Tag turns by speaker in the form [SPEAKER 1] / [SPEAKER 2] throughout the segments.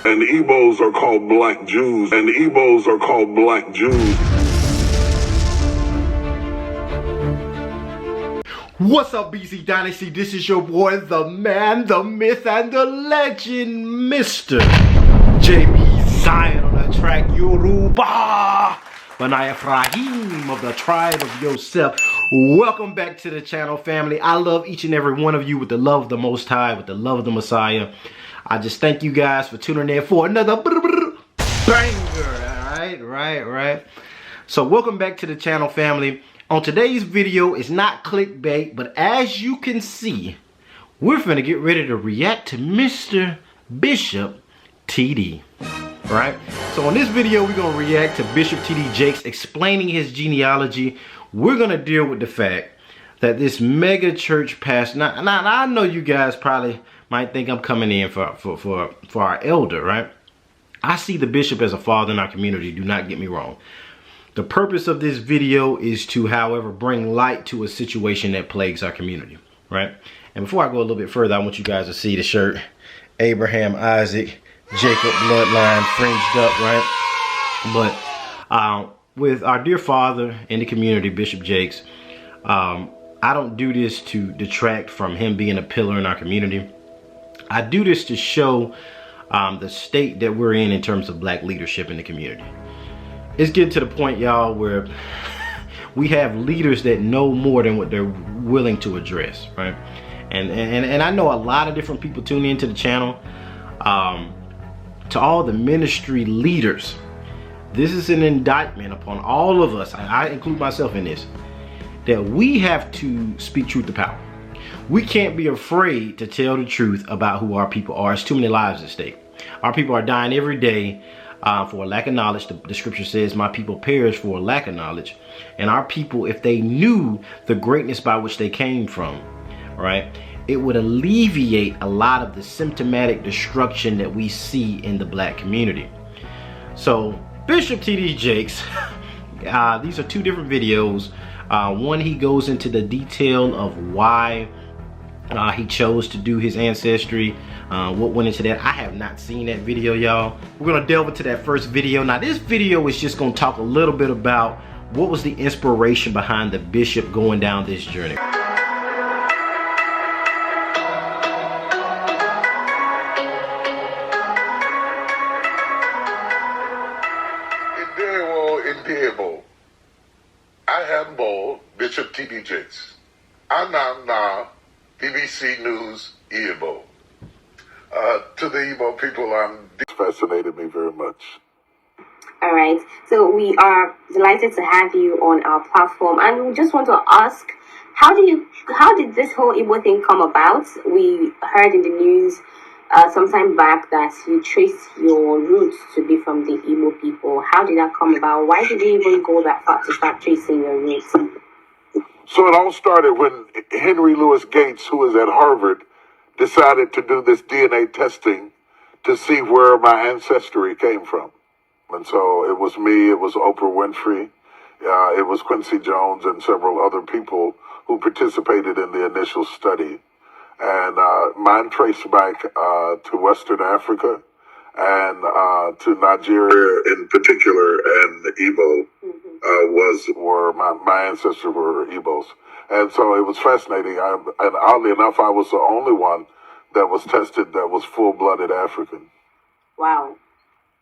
[SPEAKER 1] And Igbos are called black Jews. And Igbos are called black Jews.
[SPEAKER 2] What's up, BC Dynasty? This is your boy, the man, the myth, and the legend, Mr. JB Zion on the track, Yoruba. Benai Ephraim of the tribe of Yosef. Welcome back to the channel, family. I love each and every one of you with the love of the Most High, with the love of the Messiah. I just thank you guys for tuning in for another banger. Right. So welcome back to the channel, family. On today's video, it's not clickbait, but as you can see, we're finna get ready to react to Mr. Bishop TD. Right? So on this video, we're gonna react to Bishop T.D.Jakes explaining his genealogy. We're gonna deal with the fact that this mega church pastor, now I know you guys probably might think I'm coming in for our elder, right? I see the bishop as a father in our community, do not get me wrong. The purpose of this video is to, however, bring light to a situation that plagues our community, right? And before I go a little bit further, I want you guys to see the shirt. Abraham, Isaac, Jacob bloodline fringed up, right? But with our dear father in the community, Bishop Jakes, I don't do this to detract from him being a pillar in our community. I do this to show the state that we're in terms of black leadership in the community. It's getting to the point, y'all, where we have leaders that know more than what they're willing to address, right? And I know a lot of different people tune into the channel. To all the ministry leaders, this is an indictment upon all of us, I include myself in this, that we have to speak truth to power. We can't be afraid to tell the truth about who our people are. It's too many lives at stake. Our people are dying every day for a lack of knowledge. The scripture says, my people perish for a lack of knowledge. And our people, if they knew the greatness by which they came from, right, it would alleviate a lot of the symptomatic destruction that we see in the black community. So Bishop T.D.Jakes, these are two different videos. One, he goes into the detail of why he chose to do his ancestry, what went into that. I have not seen that video, y'all. We're gonna delve into that first video. Now this video is just gonna talk a little bit about what was the inspiration behind the bishop going down this journey.
[SPEAKER 1] I am Bishop T.D.Jakes. Anana BBC News Igbo. To the Igbo people, fascinated me very much.
[SPEAKER 3] All right, so we are delighted to have you on our platform, and we just want to ask, how did this whole Igbo thing come about? We heard in the news sometime back that you traced your roots to be from the Igbo people. How did that come about? Why did you even go that far to start tracing your roots?
[SPEAKER 1] So it all started when Henry Louis Gates, who was at Harvard, decided to do this DNA testing to see where my ancestry came from. And so it was me, it was Oprah Winfrey, it was Quincy Jones and several other people who participated in the initial study. And mine traced back to Western Africa and to Nigeria in particular, and the Igbo were my ancestors were Igbos. And so it was fascinating. And oddly enough, I was the only one that was tested that was full-blooded African.
[SPEAKER 3] Wow.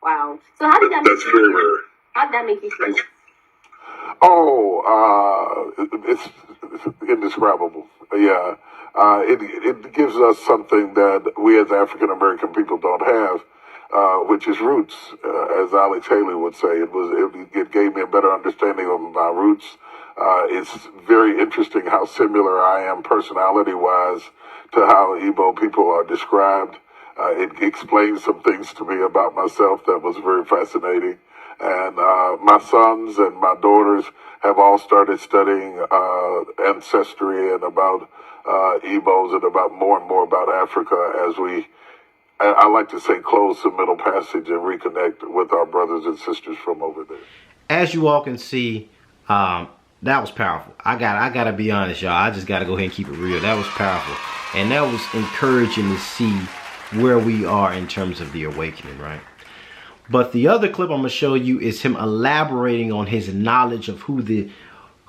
[SPEAKER 3] So how did that
[SPEAKER 1] That's very rare.
[SPEAKER 3] How did that make you feel?
[SPEAKER 1] It's indescribable. Yeah. It gives us something that we as African American people don't have, which is roots. As Alex Haley would say, it gave me a better understanding of my roots. It's very interesting how similar I am personality-wise to how Igbo people are described. It explains some things to me about myself that was very fascinating. And my sons and my daughters have all started studying ancestry and about Igbos and about more and more about Africa as we, I like to say, close the middle passage and reconnect with our brothers and sisters from over there.
[SPEAKER 2] As you all can see, that was powerful. I gotta be honest, y'all. I just gotta go ahead and keep it real. That was powerful. And that was encouraging to see where we are in terms of the awakening, right? But the other clip I'm gonna show you is him elaborating on his knowledge of who the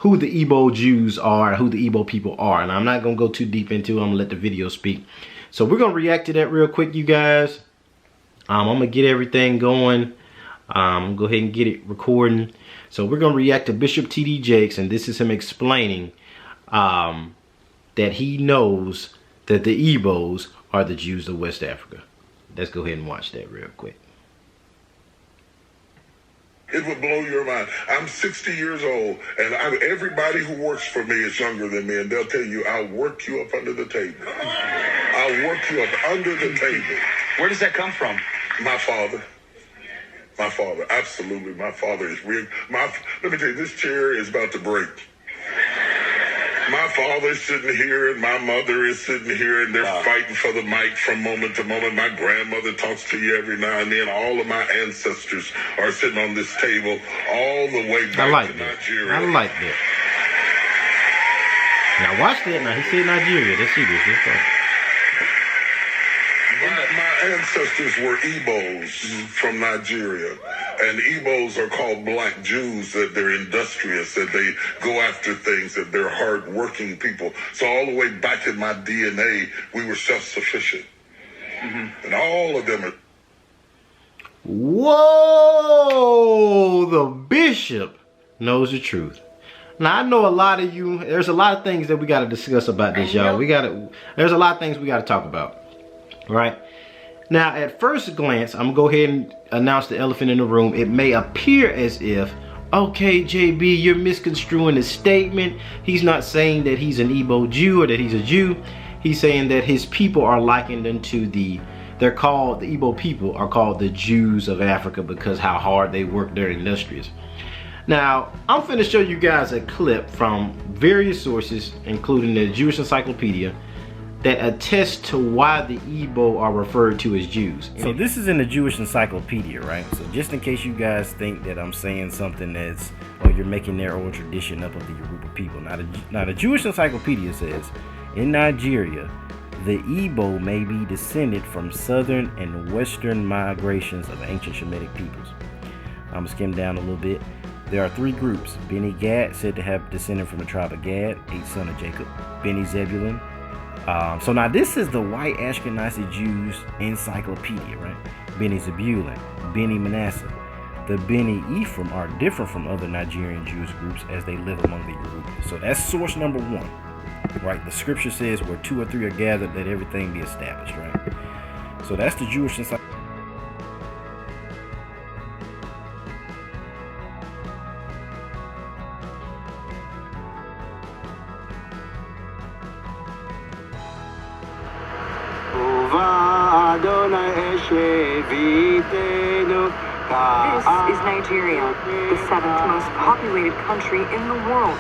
[SPEAKER 2] Igbo Jews are, who the Igbo people are. And I'm not gonna go too deep into it. I'm gonna let the video speak. So we're gonna react to that real quick, you guys. I'm gonna get everything going. Go ahead and get it recording. So we're gonna react to Bishop T.D.Jakes, and this is him explaining that he knows that the Igbos are the Jews of West Africa. Let's go ahead and watch that real quick.
[SPEAKER 1] It would blow your mind. I'm 60 years old, and everybody who works for me is younger than me, and they'll tell you, I'll work you up under the table. I'll work you up under the table.
[SPEAKER 4] Where does that come from?
[SPEAKER 1] My father. My father. Absolutely. My father is weird. Let me tell you, this chair is about to break. My father's sitting here and my mother is sitting here, and they're fighting for the mic from moment to moment. My grandmother talks to you every now and then. All of my ancestors are sitting on this table all the way back to Nigeria.
[SPEAKER 2] I like that. Now watch that. Now he said Nigeria. Let's see this.
[SPEAKER 1] My ancestors were Igbos from Nigeria, and Igbos are called black Jews, that they're industrious, that they go after things, that they're hard-working people. So all the way back in my DNA, we were self-sufficient. And all of them are...
[SPEAKER 2] Whoa! The bishop knows the truth. Now I know a lot of you, there's a lot of things that we got to discuss about this, y'all. There's a lot of things we got to talk about. Right? Now, at first glance, I'm going to go ahead and announce the elephant in the room. It may appear as if, okay, JB, you're misconstruing his statement. He's not saying that he's an Igbo Jew or that he's a Jew. He's saying that his people are likened unto the Igbo people are called the Jews of Africa because how hard they work, they're industrious. Now, I'm finna show you guys a clip from various sources, including the Jewish Encyclopedia, that attest to why the Igbo are referred to as Jews. So this is in the Jewish Encyclopedia, right? So just in case you guys think that I'm saying something that's, or you're making their own tradition up of the Yoruba people. Now the Jewish Encyclopedia says, in Nigeria, the Igbo may be descended from southern and western migrations of ancient Shemitic peoples. I'm gonna skim down a little bit. There are three groups. Beni Gad, said to have descended from the tribe of Gad, 8th son of Jacob. Beni Zebulun. So now this is the white Ashkenazi Jews encyclopedia, right? Beni Zebulun, Beni Manasseh. The Beni Ephraim are different from other Nigerian Jewish groups as they live among the Yoruba. So that's source number one, right? The scripture says where 2 or 3 are gathered, let everything be established, right? So that's the Jewish encyclopedia.
[SPEAKER 5] This is Nigeria, the 7th most populated country in the world.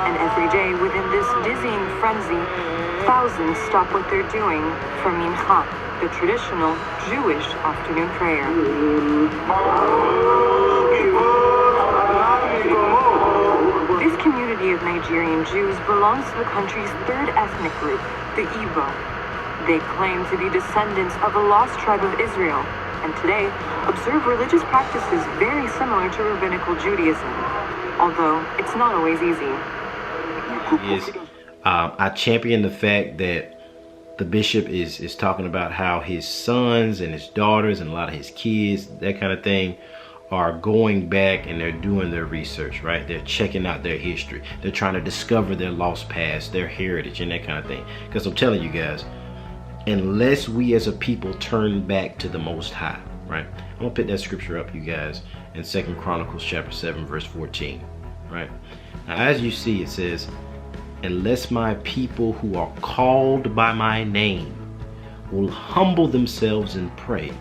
[SPEAKER 5] And every day within this dizzying frenzy, thousands stop what they're doing for mincha, the traditional Jewish afternoon prayer. This community of Nigerian Jews belongs to the country's 3rd ethnic group, the Igbo. They claim to be descendants of a lost tribe of Israel, and today observe religious practices very similar to rabbinical Judaism, although it's not always easy.
[SPEAKER 2] I champion the fact that the bishop is talking about how his sons and his daughters and a lot of his kids, that kind of thing, are going back and they're doing their research, right? They're checking out their history. They're trying to discover their lost past, their heritage, and that kind of thing. Because I'm telling you guys, unless we as a people turn back to the Most High, right? I'm gonna put that scripture up, you guys, in 2 Chronicles chapter 7, verse 14, right? Now, as you see, it says, unless my people who are called by my name will humble themselves and pray,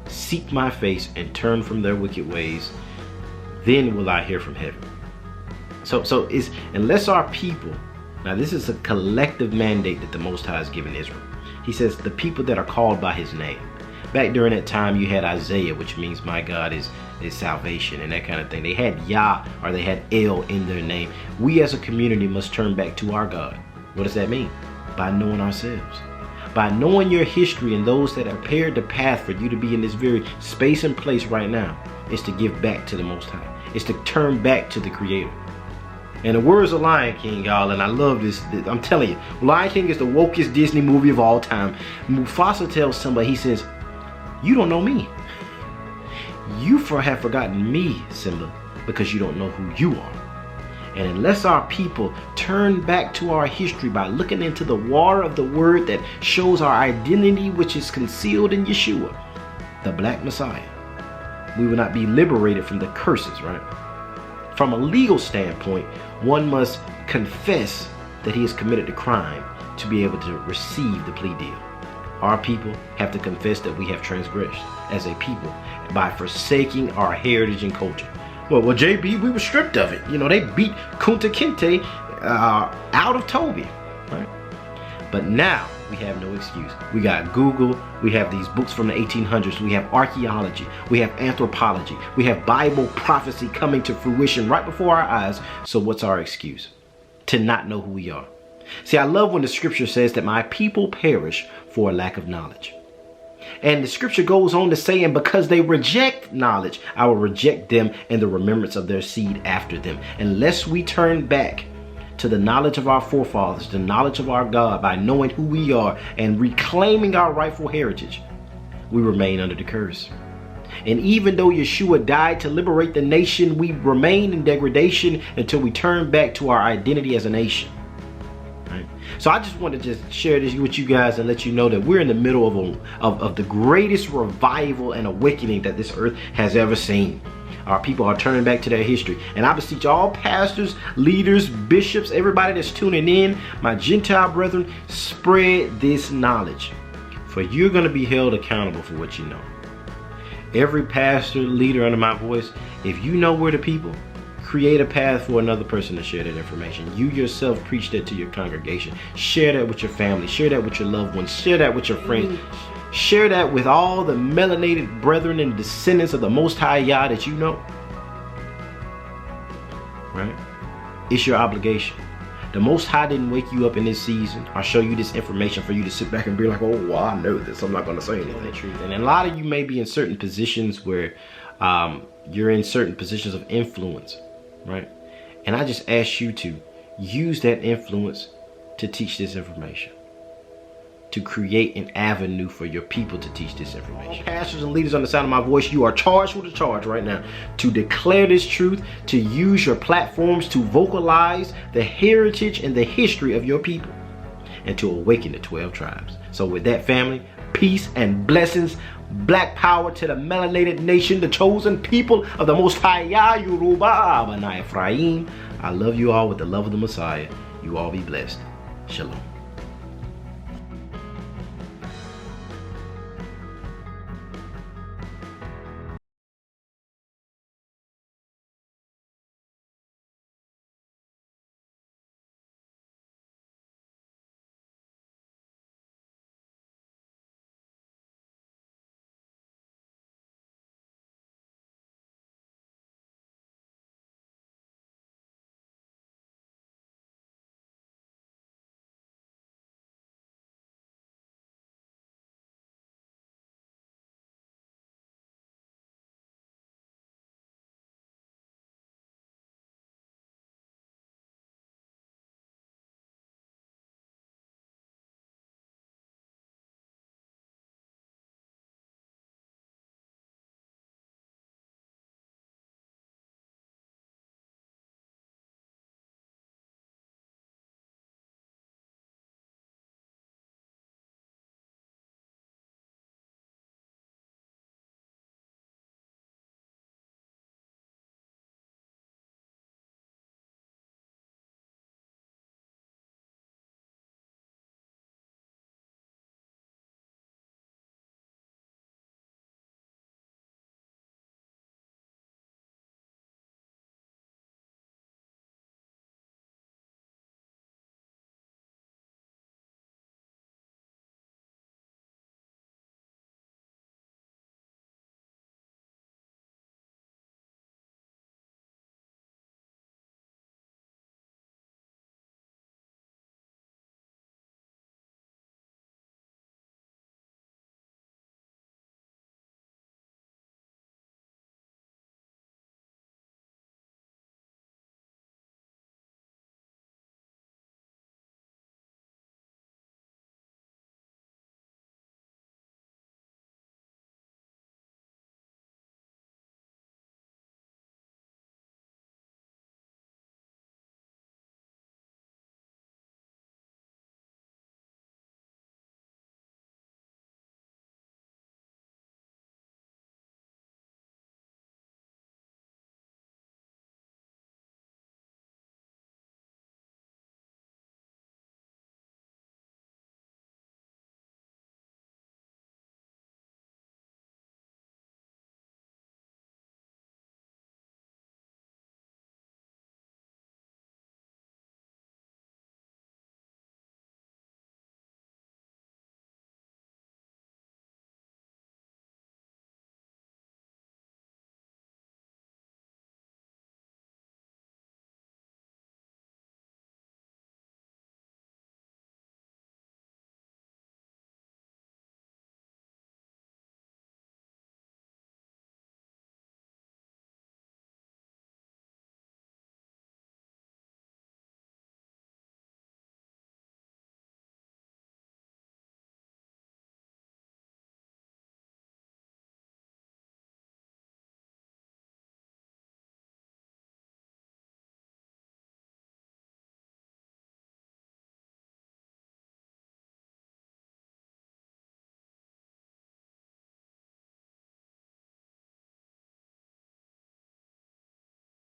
[SPEAKER 2] seek my face and turn from their wicked ways, then will I hear from heaven. So it's unless our people, now this is a collective mandate that the Most High has given Israel. He says the people that are called by his name. Back during that time you had Isaiah, which means my God is salvation and that kind of thing. They had Yah or they had El in their name. We as a community must turn back to our God. What does that mean? By knowing ourselves. by knowing your history and those that have prepared the path for you to be in this very space and place right now, is to give back to the Most High. It's to turn back to the Creator. And the words of Lion King, y'all, and I love this. I'm telling you, Lion King is the wokest Disney movie of all time. Mufasa tells somebody, he says, you don't know me. You have forgotten me, Simba, because you don't know who you are. And unless our people turn back to our history by looking into the water of the word that shows our identity, which is concealed in Yeshua, the Black Messiah, we will not be liberated from the curses, right? From a legal standpoint, one must confess that he has committed a crime to be able to receive the plea deal. Our people have to confess that we have transgressed as a people by forsaking our heritage and culture. Well, JB, we were stripped of it. You know, they beat Kunta Kinte out of Toby, right? But now we have no excuse. We got Google. We have these books from the 1800s. We have archaeology. We have anthropology. We have Bible prophecy coming to fruition right before our eyes. So what's our excuse? To not know who we are. See, I love when the scripture says that my people perish for a lack of knowledge. And the scripture goes on to say, and because they reject knowledge, I will reject them and the remembrance of their seed after them. Unless we turn back to the knowledge of our forefathers, the knowledge of our God, by knowing who we are and reclaiming our rightful heritage, we remain under the curse. And even though Yeshua died to liberate the nation, we remain in degradation until we turn back to our identity as a nation. Right? So I just wanted to just share this with you guys and let you know that we're in the middle of the greatest revival and awakening that this earth has ever seen. Our people are turning back to their history. And I beseech all pastors, leaders, bishops, everybody that's tuning in, my Gentile brethren, spread this knowledge. For you're going to be held accountable for what you know. Every pastor, leader under my voice, if you know we're the people, create a path for another person to share that information. You yourself preach that to your congregation. Share that with your family. Share that with your loved ones. Share that with your friends. Share that with all the melanated brethren and descendants of the Most High Yah that you know. Right? It's your obligation. The Most High didn't wake you up in this season or show you this information for you to sit back and be like, oh, well, I know this. I'm not going to say anything. And a lot of you may be in certain positions where you're in certain positions of influence. Right? And I just ask you to use that influence to teach this information, to create an avenue for your people to teach this information. All pastors and leaders on the sound of my voice, you are charged with a charge right now to declare this truth, to use your platforms to vocalize the heritage and the history of your people, and to awaken the 12 tribes. So with that, family, peace and blessings. Black power to the melanated nation, the chosen people of the Most High Yah, Yoruba, Abana Ephraim. I love you all with the love of the Messiah. You all be blessed. Shalom.